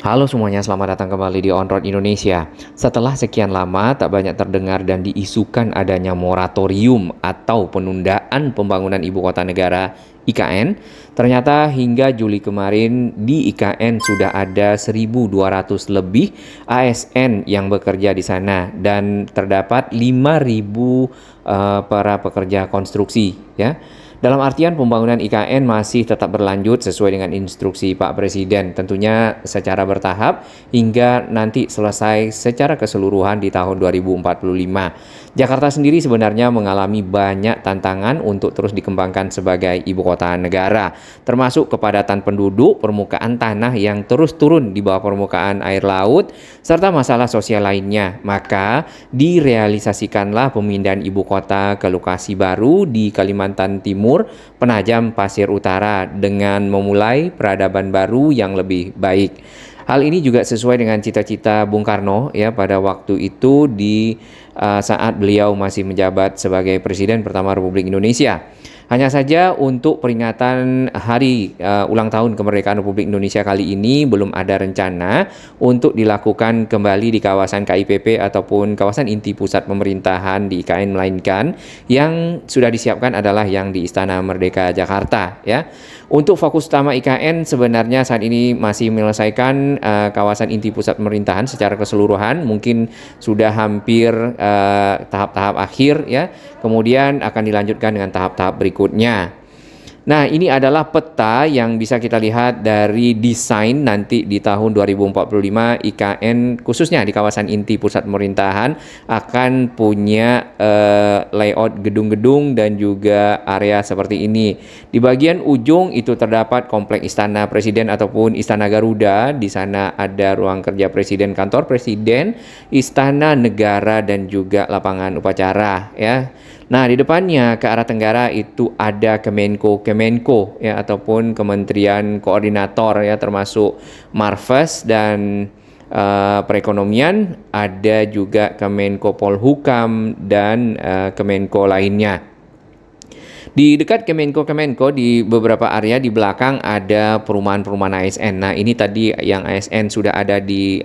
Halo semuanya, selamat datang kembali di On Road Indonesia. Setelah sekian lama tak banyak terdengar dan diisukan adanya moratorium atau penundaan pembangunan ibu kota negara IKN, ternyata hingga Juli kemarin di IKN sudah ada 1.200 lebih ASN yang bekerja di sana dan terdapat 5.000 para pekerja konstruksi ya. Dalam artian pembangunan IKN masih tetap berlanjut sesuai dengan instruksi Pak Presiden, tentunya secara bertahap hingga nanti selesai secara keseluruhan di tahun 2045. Jakarta sendiri sebenarnya mengalami banyak tantangan untuk terus dikembangkan sebagai ibu kota negara, termasuk kepadatan penduduk, permukaan tanah yang terus turun di bawah permukaan air laut, serta masalah sosial lainnya. Maka direalisasikanlah pemindahan ibu kota ke lokasi baru di Kalimantan Timur, Penajam Pasir Utara dengan memulai peradaban baru yang lebih baik. Hal ini juga sesuai dengan cita-cita Bung Karno ya pada waktu itu di saat beliau masih menjabat sebagai Presiden pertama Republik Indonesia. Hanya saja untuk peringatan hari ulang tahun kemerdekaan Republik Indonesia kali ini belum ada rencana untuk dilakukan kembali di kawasan KIPP ataupun kawasan inti pusat pemerintahan di IKN, melainkan yang sudah disiapkan adalah yang di Istana Merdeka Jakarta ya. Untuk fokus utama IKN sebenarnya saat ini masih menyelesaikan kawasan inti pusat pemerintahan secara keseluruhan, mungkin sudah hampir tahap-tahap akhir ya. Kemudian akan dilanjutkan dengan tahap-tahap berikutnya. Nah, ini adalah peta yang bisa kita lihat dari desain nanti di tahun 2045 IKN khususnya di kawasan inti pusat pemerintahan akan punya layout gedung-gedung dan juga area seperti ini. Di bagian ujung itu terdapat kompleks Istana Presiden ataupun Istana Garuda. Di sana ada ruang kerja Presiden, kantor Presiden, Istana Negara dan juga lapangan upacara ya. Nah, di depannya ke arah tenggara itu ada Kemenko ya ataupun Kementerian Koordinator ya, termasuk Marves dan perekonomian, ada juga Kemenko Polhukam dan Kemenko lainnya. Di dekat Kemenko di beberapa area di belakang ada perumahan-perumahan ASN. Nah, ini tadi yang ASN sudah ada di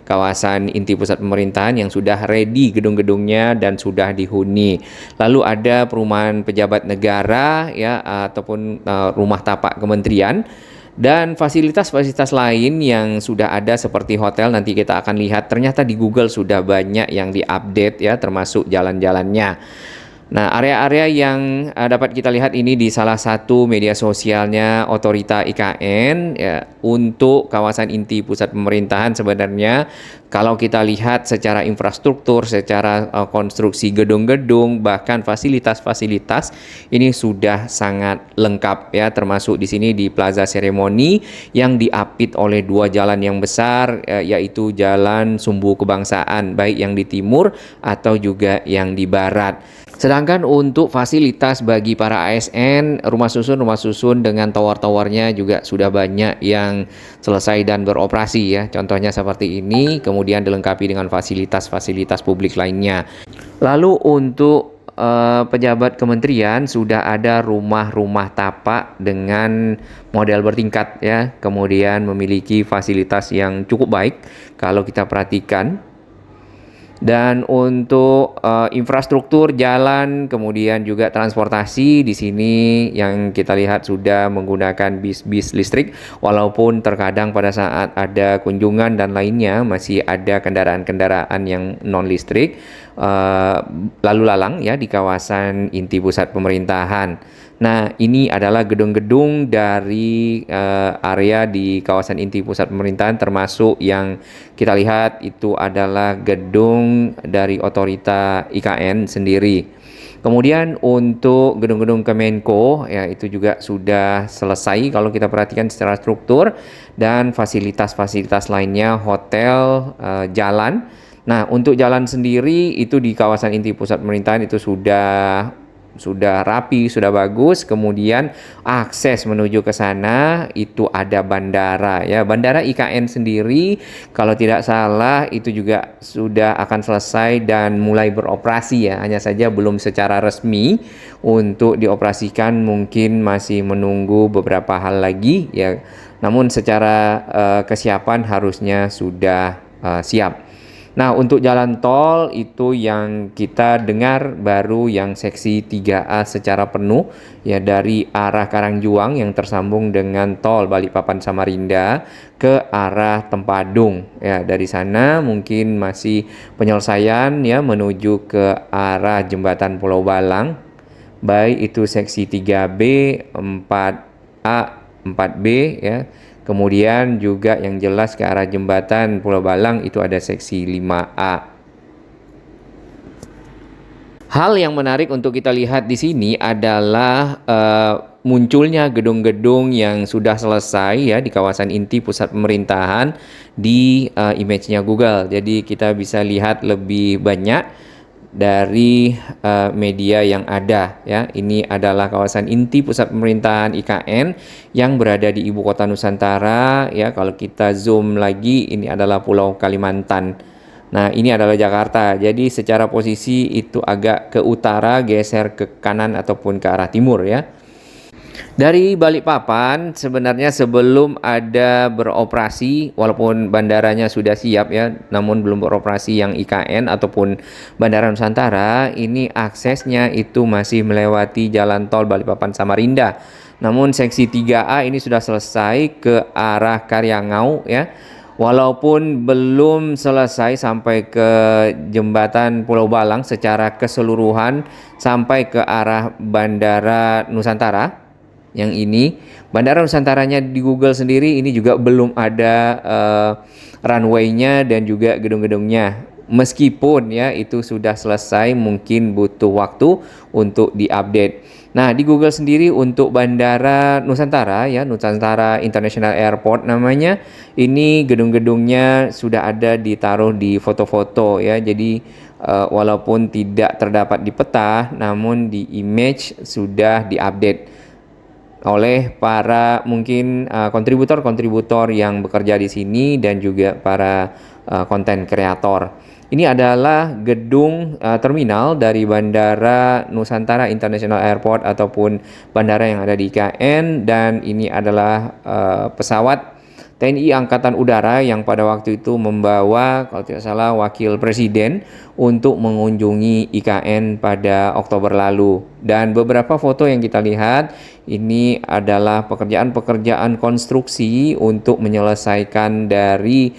kawasan inti pusat pemerintahan yang sudah ready gedung-gedungnya dan sudah dihuni. Lalu ada perumahan pejabat negara ya ataupun rumah tapak kementerian dan fasilitas-fasilitas lain yang sudah ada seperti hotel. Nanti kita akan lihat ternyata di Google sudah banyak yang diupdate ya, termasuk jalan-jalannya. Nah, area-area yang dapat kita lihat ini di salah satu media sosialnya Otorita IKN ya, untuk kawasan inti pusat pemerintahan sebenarnya kalau kita lihat secara infrastruktur, secara konstruksi gedung-gedung, bahkan fasilitas-fasilitas ini sudah sangat lengkap ya, termasuk di sini di Plaza Seremoni yang diapit oleh dua jalan yang besar yaitu Jalan Sumbu Kebangsaan, baik yang di timur atau juga yang di barat. Sedangkan untuk fasilitas bagi para ASN, rumah susun dengan tower-towernya juga sudah banyak yang selesai dan beroperasi ya. Contohnya seperti ini, kemudian dilengkapi dengan fasilitas-fasilitas publik lainnya. Lalu untuk pejabat kementerian sudah ada rumah-rumah tapak dengan model bertingkat ya. Kemudian memiliki fasilitas yang cukup baik kalau kita perhatikan. Dan untuk infrastruktur jalan, kemudian juga transportasi di sini yang kita lihat sudah menggunakan bis-bis listrik, walaupun terkadang pada saat ada kunjungan dan lainnya masih ada kendaraan-kendaraan yang non listrik lalu lalang ya di kawasan inti pusat pemerintahan. Nah, ini adalah gedung-gedung dari area di kawasan inti pusat pemerintahan, termasuk yang kita lihat itu adalah gedung dari Otorita IKN sendiri. Kemudian untuk gedung-gedung Kemenko ya itu juga sudah selesai kalau kita perhatikan secara struktur, dan fasilitas-fasilitas lainnya hotel, jalan. Nah, untuk jalan sendiri itu di kawasan inti pusat pemerintahan itu sudah rapi, sudah bagus. Kemudian akses menuju ke sana itu ada bandara ya. Bandara IKN sendiri kalau tidak salah itu juga sudah akan selesai dan mulai beroperasi ya. Hanya saja belum secara resmi untuk dioperasikan, mungkin masih menunggu beberapa hal lagi ya. Namun secara kesiapan harusnya sudah siap. Nah, untuk jalan tol itu yang kita dengar baru yang seksi 3A secara penuh ya, dari arah Karangjuang yang tersambung dengan tol Balikpapan Samarinda ke arah Tempadung ya. Dari sana mungkin masih penyelesaian ya menuju ke arah jembatan Pulau Balang, baik itu seksi 3B, 4A, 4B ya. Kemudian juga yang jelas ke arah jembatan Pulau Balang itu ada seksi 5A. Hal yang menarik untuk kita lihat di sini adalah munculnya gedung-gedung yang sudah selesai ya di kawasan inti pusat pemerintahan di image-nya Google. Jadi kita bisa lihat lebih banyak dari media yang ada ya. Ini adalah kawasan inti pusat pemerintahan IKN yang berada di ibu kota Nusantara ya. Kalau kita zoom lagi, ini adalah Pulau Kalimantan. Nah, ini adalah Jakarta. Jadi secara posisi itu agak ke utara, geser ke kanan ataupun ke arah timur ya. Dari Balikpapan sebenarnya sebelum ada beroperasi, walaupun bandaranya sudah siap ya, namun belum beroperasi yang IKN ataupun Bandara Nusantara, ini aksesnya itu masih melewati jalan tol Balikpapan Samarinda. Namun seksi 3A ini sudah selesai ke arah Karyangau ya. Walaupun belum selesai sampai ke jembatan Pulau Balang secara keseluruhan sampai ke arah Bandara Nusantara. Yang ini Bandara Nusantaranya di Google sendiri ini juga belum ada runway-nya dan juga gedung-gedungnya. Meskipun ya itu sudah selesai, mungkin butuh waktu untuk diupdate. Nah, di Google sendiri untuk Bandara Nusantara ya, Nusantara International Airport namanya, ini gedung-gedungnya sudah ada ditaruh di foto-foto ya. Jadi walaupun tidak terdapat di peta, namun di image sudah diupdate oleh para mungkin kontributor-kontributor yang bekerja di sini dan juga para konten kreator. Ini adalah gedung terminal dari Bandara Nusantara International Airport ataupun bandara yang ada di IKN, dan ini adalah pesawat TNI Angkatan Udara yang pada waktu itu membawa, kalau tidak salah, Wakil Presiden untuk mengunjungi IKN pada Oktober lalu. Dan beberapa foto yang kita lihat ini adalah pekerjaan-pekerjaan konstruksi untuk menyelesaikan dari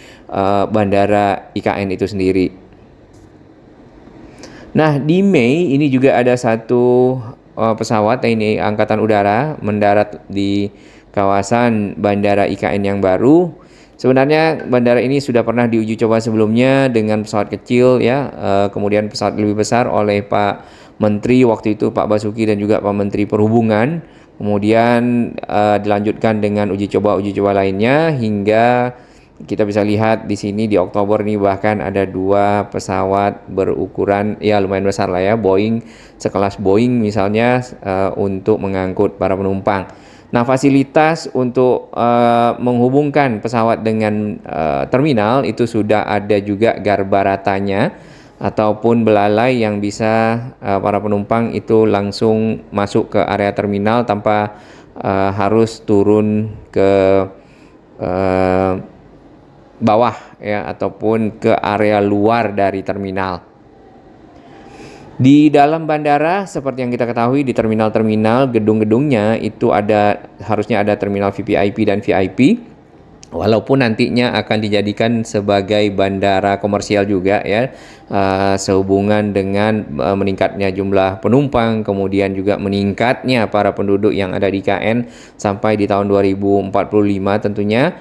bandara IKN itu sendiri. Nah, di Mei ini juga ada satu pesawat TNI Angkatan Udara mendarat di kawasan bandara IKN yang baru. Sebenarnya bandara ini sudah pernah diuji coba sebelumnya dengan pesawat kecil ya, kemudian pesawat lebih besar oleh Pak Menteri waktu itu, Pak Basuki, dan juga Pak Menteri Perhubungan. Kemudian dilanjutkan dengan uji coba lainnya hingga kita bisa lihat di sini di Oktober ini bahkan ada 2 pesawat berukuran ya lumayan besar lah ya, Boeing, sekelas Boeing misalnya, untuk mengangkut para penumpang. Nah, fasilitas untuk menghubungkan pesawat dengan terminal itu sudah ada juga garbaratanya ataupun belalai yang bisa para penumpang itu langsung masuk ke area terminal tanpa harus turun ke bawah ya ataupun ke area luar dari terminal. Di dalam bandara seperti yang kita ketahui di terminal-terminal gedung-gedungnya itu harusnya ada terminal VVIP dan VIP. Walaupun nantinya akan dijadikan sebagai bandara komersial juga ya, sehubungan dengan meningkatnya jumlah penumpang, kemudian juga meningkatnya para penduduk yang ada di KN sampai di tahun 2045 tentunya.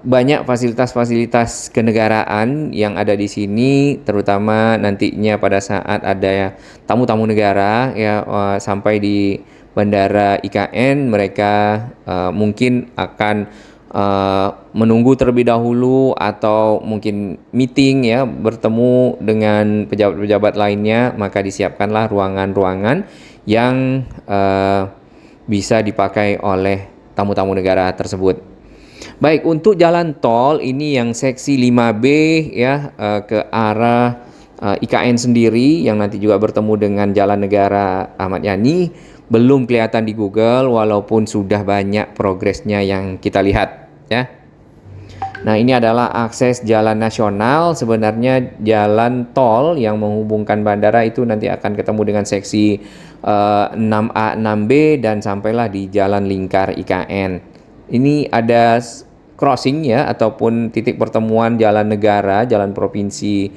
Banyak fasilitas-fasilitas kenegaraan yang ada di sini, terutama nantinya pada saat ada tamu-tamu negara ya sampai di bandara IKN, mereka mungkin akan menunggu terlebih dahulu atau mungkin meeting ya, bertemu dengan pejabat-pejabat lainnya, maka disiapkanlah ruangan-ruangan yang bisa dipakai oleh tamu-tamu negara tersebut. Baik, untuk jalan tol ini yang seksi 5B ya ke arah IKN sendiri yang nanti juga bertemu dengan Jalan Negara Ahmad Yani, belum kelihatan di Google walaupun sudah banyak progresnya yang kita lihat ya. Nah, ini adalah akses jalan nasional. Sebenarnya jalan tol yang menghubungkan bandara itu nanti akan ketemu dengan seksi 6A, 6B dan sampailah di Jalan Lingkar IKN. Ini ada crossing ya ataupun titik pertemuan jalan negara, jalan provinsi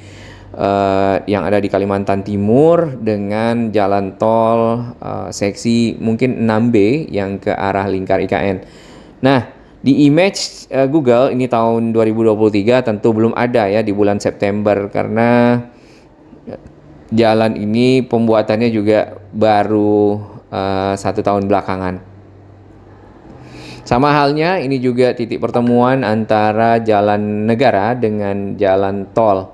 yang ada di Kalimantan Timur dengan jalan tol seksi mungkin 6B yang ke arah Lingkar IKN. Nah, di image Google ini tahun 2023 tentu belum ada ya di bulan September karena jalan ini pembuatannya juga baru 1 tahun belakangan. Sama halnya ini juga titik pertemuan antara jalan negara dengan jalan tol.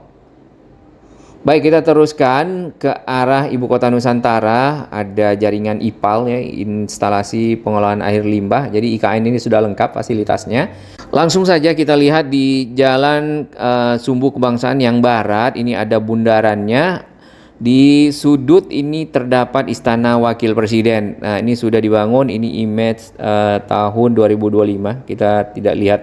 Baik, kita teruskan ke arah Ibu Kota Nusantara. Ada jaringan IPAL ya, instalasi pengolahan air limbah. Jadi IKN ini sudah lengkap fasilitasnya. Langsung saja kita lihat di Jalan Sumbu Kebangsaan yang barat. Ini ada bundarannya. Di sudut ini terdapat Istana Wakil Presiden. Nah, ini sudah dibangun. Ini image tahun 2025. Kita tidak lihat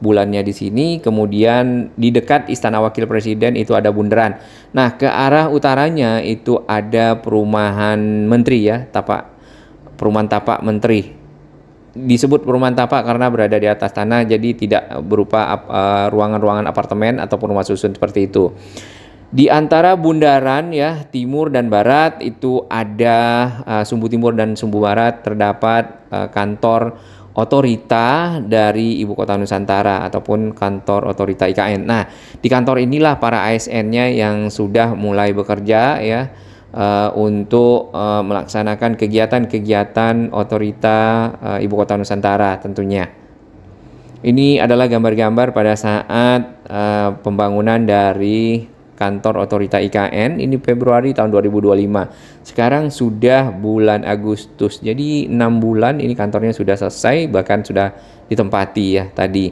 bulannya di sini. Kemudian di dekat Istana Wakil Presiden itu ada bundaran. Nah, ke arah utaranya itu ada perumahan menteri ya, perumahan tapak menteri. Disebut perumahan tapak karena berada di atas tanah, jadi tidak berupa ruangan-ruangan apartemen ataupun rumah susun seperti itu. Di antara bundaran ya timur dan barat itu ada Sumbu Timur dan Sumbu Barat terdapat kantor otorita dari Ibu Kota Nusantara ataupun kantor otorita IKN. Nah, di kantor inilah para ASN-nya yang sudah mulai bekerja ya untuk melaksanakan kegiatan-kegiatan otorita Ibu Kota Nusantara tentunya. Ini adalah gambar-gambar pada saat pembangunan dari kantor otorita IKN ini Februari tahun 2025. Sekarang sudah bulan Agustus. Jadi 6 bulan ini kantornya sudah selesai, bahkan sudah ditempati ya tadi.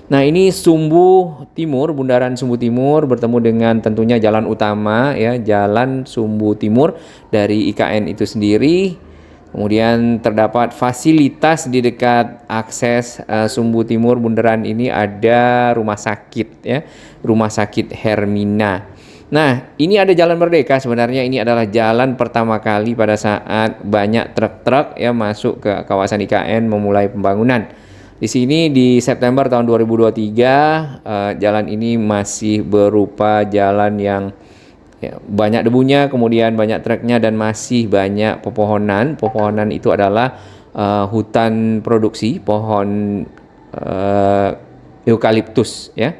Nah, ini Sumbu Timur, bundaran Sumbu Timur bertemu dengan tentunya jalan utama ya, Jalan Sumbu Timur dari IKN itu sendiri. Kemudian terdapat fasilitas di dekat akses Sumbu Timur bundaran ini ada rumah sakit ya, Rumah Sakit Hermina. Nah, ini ada Jalan Merdeka. Sebenarnya ini adalah jalan pertama kali pada saat banyak truk-truk ya masuk ke kawasan IKN memulai pembangunan. Di sini di September tahun 2023 jalan ini masih berupa jalan yang ya, banyak debunya, kemudian banyak truknya dan masih banyak pepohonan. Pepohonan itu adalah hutan produksi, pohon eukaliptus ya.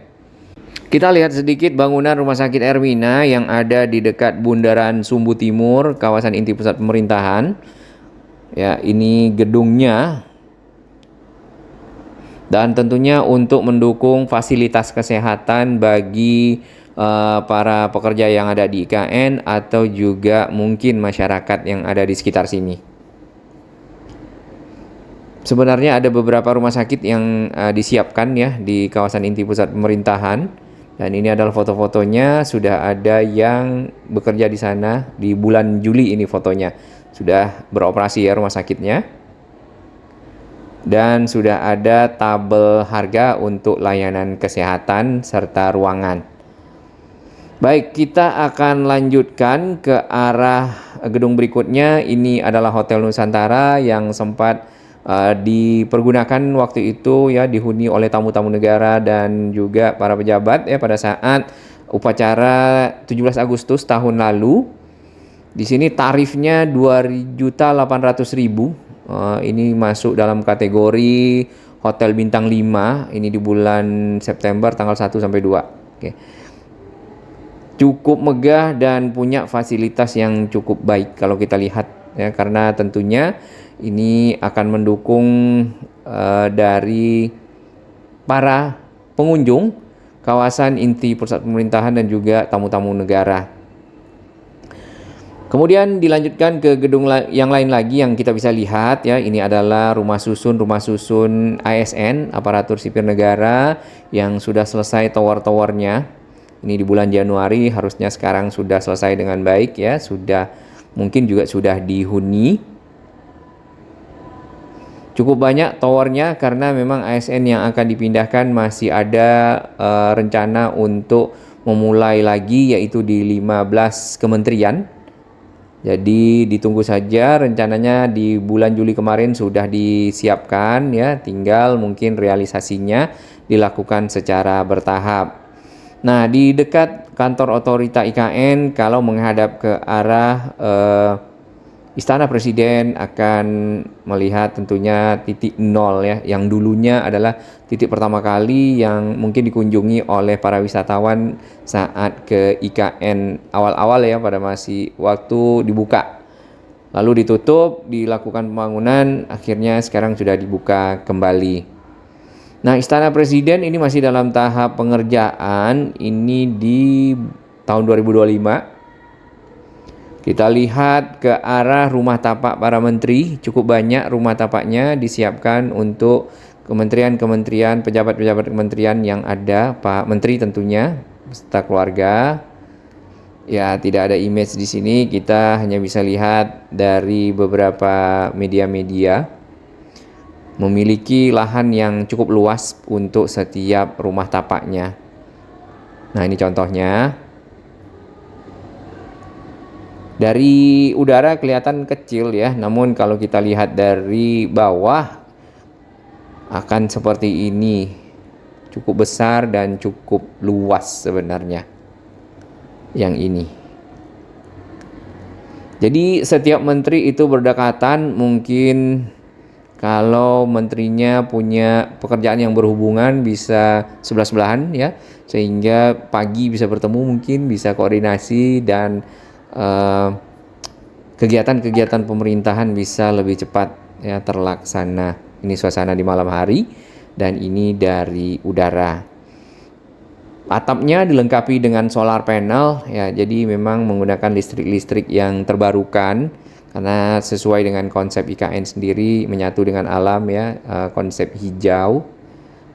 Kita lihat sedikit bangunan Rumah Sakit Hermina yang ada di dekat bundaran Sumbu Timur, kawasan inti pusat pemerintahan. Ya, ini gedungnya. Dan tentunya untuk mendukung fasilitas kesehatan bagi para pekerja yang ada di IKN atau juga mungkin masyarakat yang ada di sekitar sini. Sebenarnya ada beberapa rumah sakit yang disiapkan ya di kawasan inti pusat pemerintahan. Dan ini adalah foto-fotonya, sudah ada yang bekerja di sana di bulan Juli ini fotonya. Sudah beroperasi ya rumah sakitnya. Dan sudah ada tabel harga untuk layanan kesehatan serta ruangan. Baik, kita akan lanjutkan ke arah gedung berikutnya. Ini adalah Hotel Nusantara yang sempat dipergunakan waktu itu ya, dihuni oleh tamu-tamu negara dan juga para pejabat ya pada saat upacara 17 Agustus tahun lalu. Di sini tarifnya 2.800.000. Ini masuk dalam kategori hotel bintang 5. Ini di bulan September tanggal 1 sampai 2. Oke. Cukup megah dan punya fasilitas yang cukup baik kalau kita lihat ya, karena tentunya ini akan mendukung dari para pengunjung kawasan inti pusat pemerintahan dan juga tamu-tamu negara. Kemudian dilanjutkan ke gedung yang lain lagi yang kita bisa lihat ya, ini adalah rumah susun ASN, aparatur sipil negara yang sudah selesai tower-towernya. Ini di bulan Januari, harusnya sekarang sudah selesai dengan baik ya, mungkin juga sudah dihuni. Cukup banyak towernya karena memang ASN yang akan dipindahkan masih ada rencana untuk memulai lagi, yaitu di 15 kementerian. Jadi ditunggu saja, rencananya di bulan Juli kemarin sudah disiapkan ya, tinggal mungkin realisasinya dilakukan secara bertahap. Nah, di dekat kantor otorita IKN kalau menghadap ke arah Istana Presiden akan melihat tentunya titik nol ya, yang dulunya adalah titik pertama kali yang mungkin dikunjungi oleh para wisatawan saat ke IKN awal-awal ya, pada masih waktu dibuka. Lalu ditutup, dilakukan pembangunan, akhirnya sekarang sudah dibuka kembali. Nah, Istana Presiden ini masih dalam tahap pengerjaan, ini di tahun 2025. Kita lihat ke arah rumah tapak para menteri, cukup banyak rumah tapaknya disiapkan untuk kementerian-kementerian, pejabat-pejabat kementerian yang ada, Pak Menteri tentunya, beserta keluarga. Ya, tidak ada image di sini, kita hanya bisa lihat dari beberapa media-media. Memiliki lahan yang cukup luas untuk setiap rumah tapaknya. Nah, ini contohnya. Dari udara kelihatan kecil ya, namun kalau kita lihat dari bawah akan seperti ini. Cukup besar dan cukup luas sebenarnya yang ini. Jadi setiap menteri itu berdekatan, mungkin kalau menterinya punya pekerjaan yang berhubungan bisa sebelah-sebelahan ya, sehingga pagi bisa bertemu, mungkin bisa koordinasi dan kegiatan-kegiatan pemerintahan bisa lebih cepat ya terlaksana. Ini suasana di malam hari dan ini dari udara. Atapnya dilengkapi dengan solar panel ya, jadi memang menggunakan listrik yang terbarukan karena sesuai dengan konsep IKN sendiri, menyatu dengan alam ya, konsep hijau.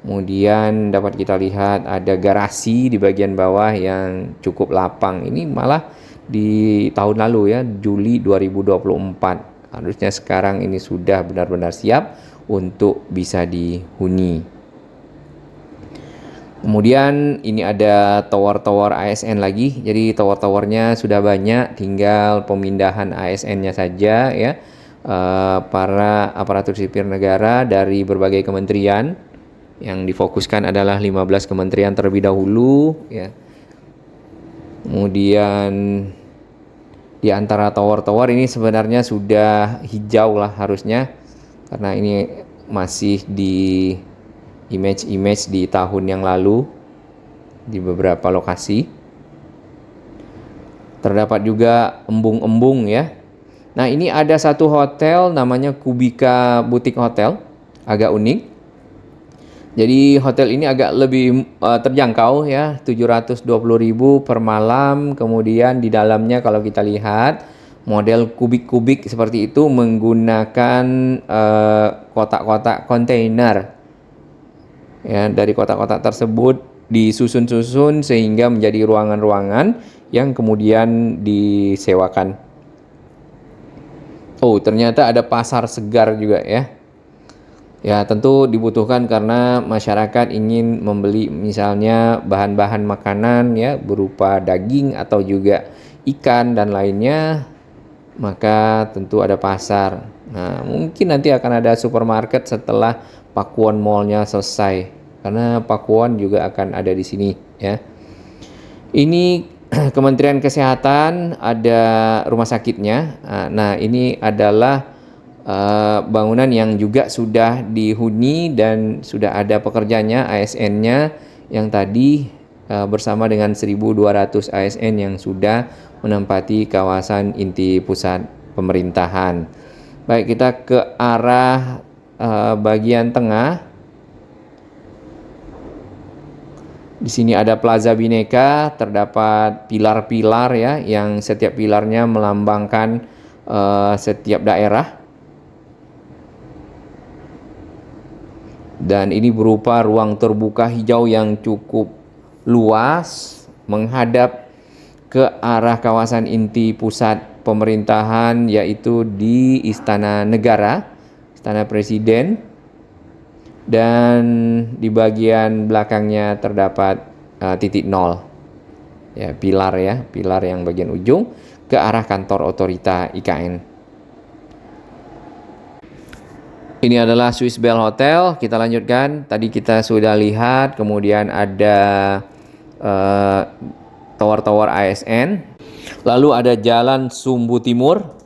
Kemudian dapat kita lihat ada garasi di bagian bawah yang cukup lapang. Ini malah di tahun lalu ya, Juli 2024. Harusnya sekarang ini sudah benar-benar siap untuk bisa dihuni. Kemudian ini ada tower-tower ASN lagi. Jadi tower-towernya sudah banyak, tinggal pemindahan ASN-nya saja ya. Para aparatur sipil negara dari berbagai kementerian, yang difokuskan adalah 15 kementerian terlebih dahulu ya. Kemudian di antara tower-tower ini sebenarnya sudah hijau lah harusnya, karena ini masih di image di tahun yang lalu di beberapa lokasi. Terdapat juga embung-embung ya. Nah, ini ada satu hotel namanya Kubika Boutique Hotel, agak unik. Jadi hotel ini agak lebih terjangkau ya, 720.000 per malam. Kemudian di dalamnya kalau kita lihat model kubik-kubik seperti itu menggunakan kotak-kotak kontainer. Ya, dari kotak-kotak tersebut disusun-susun sehingga menjadi ruangan-ruangan yang kemudian disewakan. Oh, ternyata ada pasar segar juga ya. Ya, tentu dibutuhkan karena masyarakat ingin membeli misalnya bahan-bahan makanan ya, berupa daging atau juga ikan dan lainnya, maka tentu ada pasar. Nah, mungkin nanti akan ada supermarket setelah Pakuwon Mall-nya selesai, karena Pakuwon juga akan ada di sini ya. Ini Kementerian Kesehatan, ada rumah sakitnya. Nah, ini adalah bangunan yang juga sudah dihuni dan sudah ada pekerjanya, ASN-nya yang tadi bersama dengan 1.200 ASN yang sudah menempati kawasan inti pusat pemerintahan. Baik, kita ke arah bagian tengah. Di sini ada Plaza Bhinneka, terdapat pilar-pilar ya, yang setiap pilarnya melambangkan setiap daerah. Dan ini berupa ruang terbuka hijau yang cukup luas menghadap ke arah kawasan inti pusat pemerintahan, yaitu di Istana Negara. Istana Presiden, dan di bagian belakangnya terdapat titik nol, ya, pilar yang bagian ujung ke arah kantor otorita IKN. Ini adalah Swiss Bell Hotel. Kita lanjutkan. Tadi kita sudah lihat, kemudian ada tower-tower ASN. Lalu ada Jalan Sumbu Timur,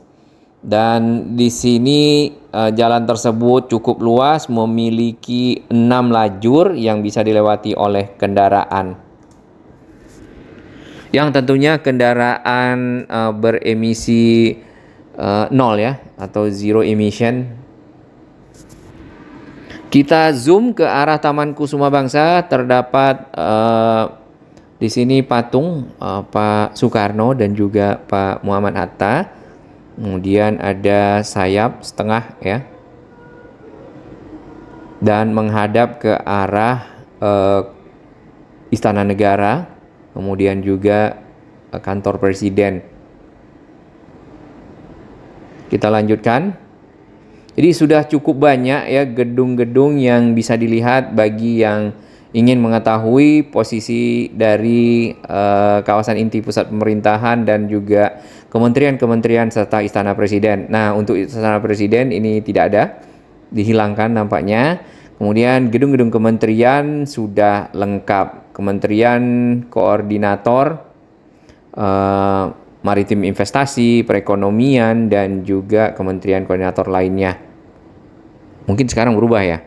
dan di sini jalan tersebut cukup luas, memiliki 6 lajur yang bisa dilewati oleh kendaraan. Yang tentunya kendaraan beremisi nol, ya, atau zero emission. Kita zoom ke arah Taman Kusuma Bangsa, terdapat di sini patung Pak Soekarno dan juga Pak Muhammad Hatta. Kemudian ada sayap setengah, ya, dan menghadap ke arah Istana Negara, kemudian juga kantor presiden. Kita lanjutkan. Jadi sudah cukup banyak, ya, gedung-gedung yang bisa dilihat bagi yang ingin mengetahui posisi dari kawasan inti pusat pemerintahan dan juga kementerian-kementerian serta Istana Presiden. Nah, untuk Istana Presiden ini tidak ada, dihilangkan nampaknya. Kemudian gedung-gedung kementerian sudah lengkap. Kementerian Koordinator Maritim Investasi, Perekonomian, dan juga kementerian koordinator lainnya. Mungkin sekarang berubah, ya.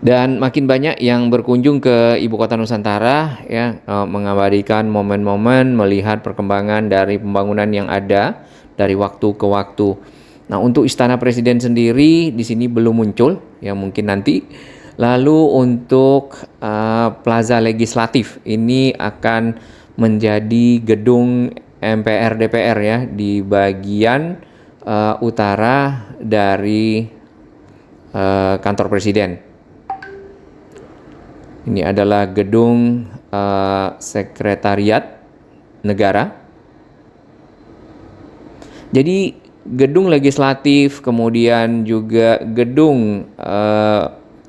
Dan makin banyak yang berkunjung ke Ibu Kota Nusantara, ya, mengabadikan momen-momen melihat perkembangan dari pembangunan yang ada dari waktu ke waktu. Nah, untuk Istana Presiden sendiri di sini belum muncul, ya, mungkin nanti. Lalu untuk Plaza Legislatif ini akan menjadi gedung MPR DPR, ya, di bagian utara dari kantor presiden. Ini adalah gedung Sekretariat Negara. Jadi gedung legislatif, kemudian juga gedung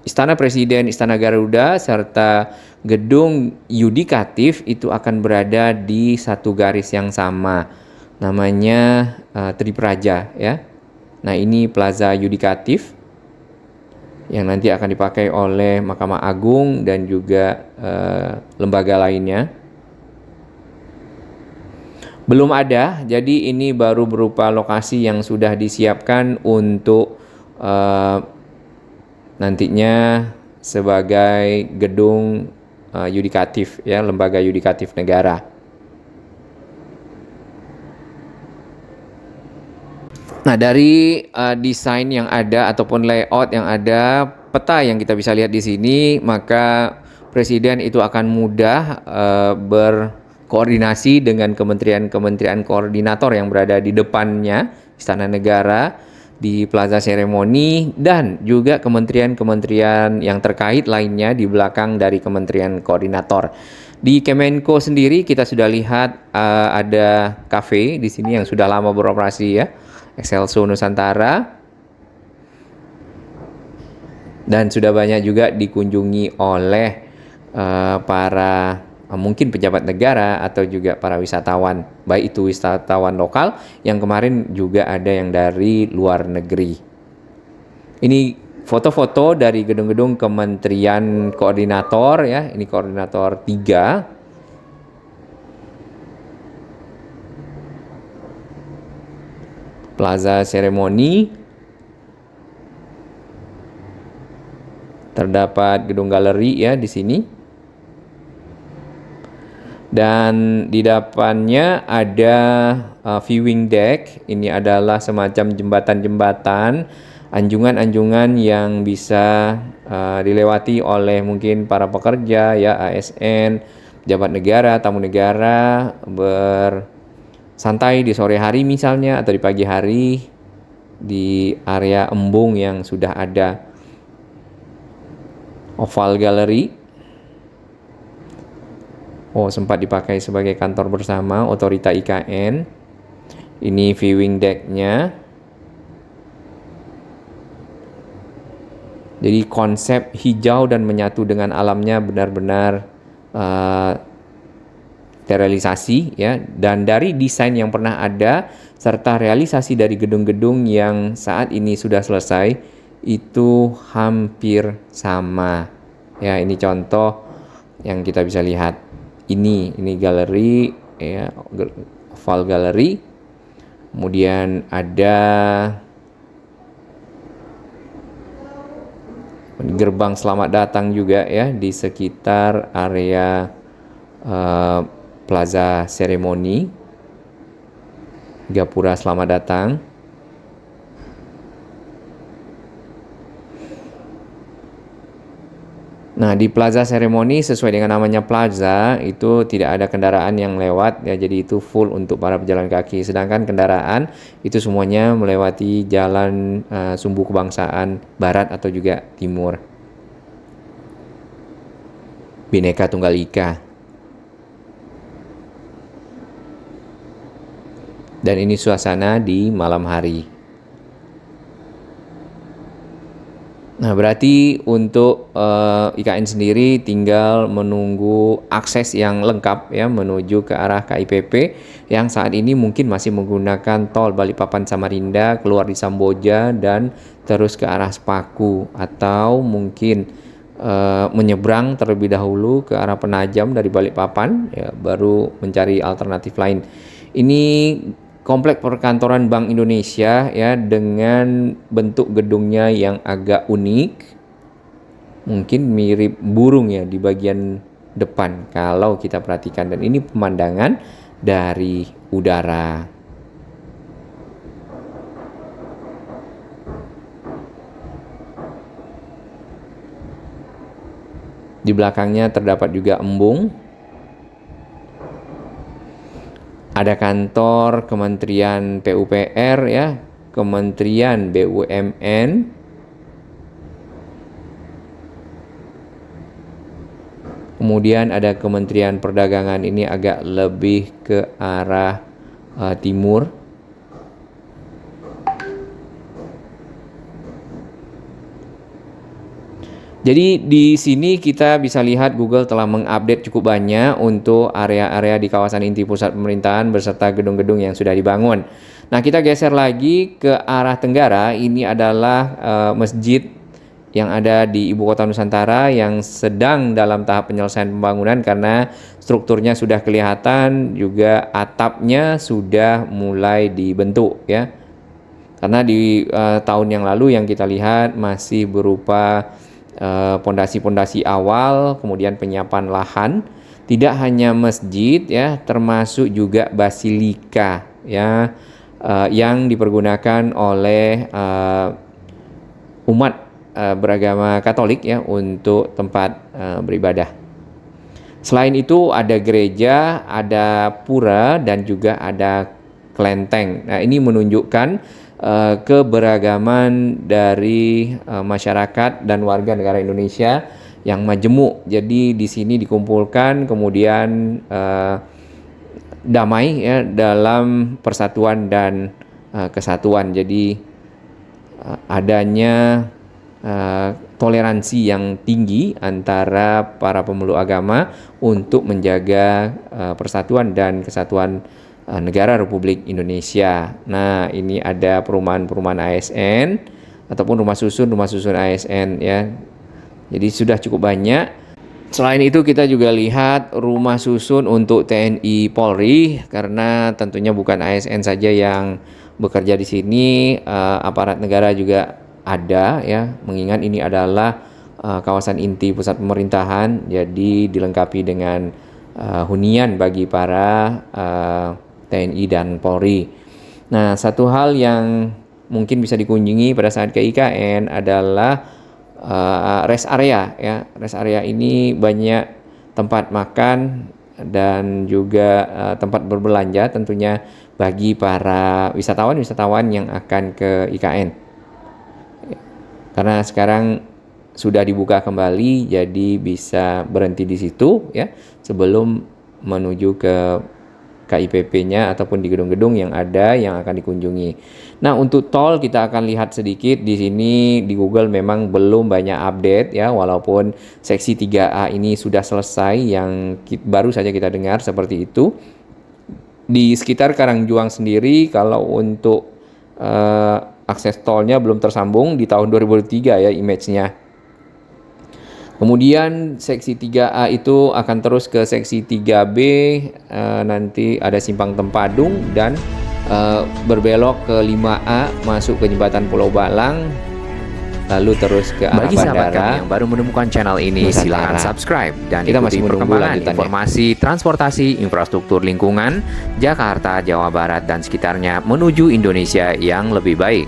Istana Presiden, Istana Garuda, serta gedung yudikatif itu akan berada di satu garis yang sama. Namanya Tripraja, ya. Nah, ini Plaza Yudikatif yang nanti akan dipakai oleh Mahkamah Agung dan juga lembaga lainnya. Belum ada, jadi ini baru berupa lokasi yang sudah disiapkan untuk nantinya sebagai gedung yudikatif, ya, lembaga yudikatif negara. Nah, dari desain yang ada ataupun layout yang ada, peta yang kita bisa lihat di sini, maka presiden itu akan mudah berkoordinasi dengan kementerian-kementerian koordinator yang berada di depannya Istana Negara, di Plaza Seremoni, dan juga kementerian-kementerian yang terkait lainnya di belakang dari kementerian koordinator. Di Kemenko sendiri kita sudah lihat ada kafe di sini yang sudah lama beroperasi, ya, Excelso Nusantara, dan sudah banyak juga dikunjungi oleh para mungkin pejabat negara atau juga para wisatawan, baik itu wisatawan lokal yang kemarin juga ada yang dari luar negeri. Ini foto-foto dari gedung-gedung kementerian koordinator, ya. Ini koordinator 3. Plaza Seremoni, terdapat gedung galeri, ya, di sini, dan di depannya ada viewing deck. Ini adalah semacam jembatan-jembatan, anjungan-anjungan yang bisa dilewati oleh mungkin para pekerja, ya, ASN, pejabat negara, tamu negara, santai di sore hari misalnya, atau di pagi hari di area embung yang sudah ada. Oval Gallery, sempat dipakai sebagai kantor bersama otorita IKN. Ini viewing deck-nya. Jadi konsep hijau dan menyatu dengan alamnya benar-benar terrealisasi ya, dan dari desain yang pernah ada serta realisasi dari gedung-gedung yang saat ini sudah selesai itu hampir sama. Ya, ini contoh yang kita bisa lihat. Ini galeri ya, oval gallery. Kemudian ada gerbang selamat datang juga ya di sekitar area Plaza Seremoni, Gapura selamat datang. Nah, di Plaza Seremoni sesuai dengan namanya plaza itu tidak ada kendaraan yang lewat ya, jadi itu full untuk para pejalan kaki. Sedangkan kendaraan itu semuanya melewati jalan Sumbu Kebangsaan Barat atau juga Timur. Bhinneka Tunggal Ika. Dan ini suasana di malam hari. Nah, berarti untuk IKN sendiri tinggal menunggu akses yang lengkap ya menuju ke arah KIPP yang saat ini mungkin masih menggunakan tol Balikpapan Samarinda keluar di Samboja dan terus ke arah Sepaku, atau mungkin menyeberang terlebih dahulu ke arah Penajam dari Balikpapan ya, baru mencari alternatif lain. Ini komplek perkantoran Bank Indonesia ya, dengan bentuk gedungnya yang agak unik, mungkin mirip burung ya di bagian depan kalau kita perhatikan, dan ini pemandangan dari udara. Di belakangnya terdapat juga embung. Ada kantor Kementerian PUPR ya, Kementerian BUMN, kemudian ada Kementerian Perdagangan, ini agak lebih ke arah timur. Jadi di sini kita bisa lihat Google telah mengupdate cukup banyak untuk area-area di kawasan inti pusat pemerintahan beserta gedung-gedung yang sudah dibangun. Nah, kita geser lagi ke arah tenggara. Ini adalah masjid yang ada di Ibu Kota Nusantara yang sedang dalam tahap penyelesaian pembangunan karena strukturnya sudah kelihatan, juga atapnya sudah mulai dibentuk ya. Karena di tahun yang lalu yang kita lihat masih berupa pondasi-pondasi awal, kemudian penyiapan lahan, tidak hanya masjid ya, termasuk juga basilika ya, yang dipergunakan oleh umat beragama Katolik ya untuk tempat beribadah. Selain itu ada gereja, ada pura, dan juga ada kelenteng. Nah, ini menunjukkan keberagaman dari masyarakat dan warga negara Indonesia yang majemuk. Jadi di sini dikumpulkan, kemudian damai ya dalam persatuan dan kesatuan. Jadi adanya toleransi yang tinggi antara para pemeluk agama untuk menjaga persatuan dan kesatuan negara Republik Indonesia. Nah, ini ada perumahan-perumahan ASN ataupun rumah susun ASN ya. Jadi sudah cukup banyak. Selain itu kita juga lihat rumah susun untuk TNI Polri, karena tentunya bukan ASN saja yang bekerja di sini, aparat negara juga ada ya. Mengingat ini adalah kawasan inti pusat pemerintahan, jadi dilengkapi dengan hunian bagi para TNI dan Polri. Nah, satu hal yang mungkin bisa dikunjungi pada saat ke IKN adalah rest area ya. Rest area ini banyak tempat makan dan juga tempat berbelanja tentunya bagi para wisatawan yang akan ke IKN. Karena sekarang sudah dibuka kembali, jadi bisa berhenti di situ ya sebelum menuju ke KIPP-nya ataupun di gedung-gedung yang ada yang akan dikunjungi. Nah, untuk tol kita akan lihat sedikit di sini di Google memang belum banyak update ya, walaupun seksi 3A ini sudah selesai yang baru saja kita dengar seperti itu. Di sekitar Karangjuang sendiri kalau untuk akses tolnya belum tersambung di tahun 2003 ya image-nya. Kemudian seksi 3A itu akan terus ke seksi 3B, nanti ada Simpang Tempadung dan berbelok ke 5A masuk ke Jembatan Pulau Balang, lalu terus ke arah Bagi sahabat bandara. kami yang baru menemukan channel ini, Nusantara. silakan subscribe dan Kita masih ikuti menunggu perkembangan lanjutannya. informasi transportasi, infrastruktur lingkungan, Jakarta, Jawa Barat, dan sekitarnya menuju Indonesia yang lebih baik.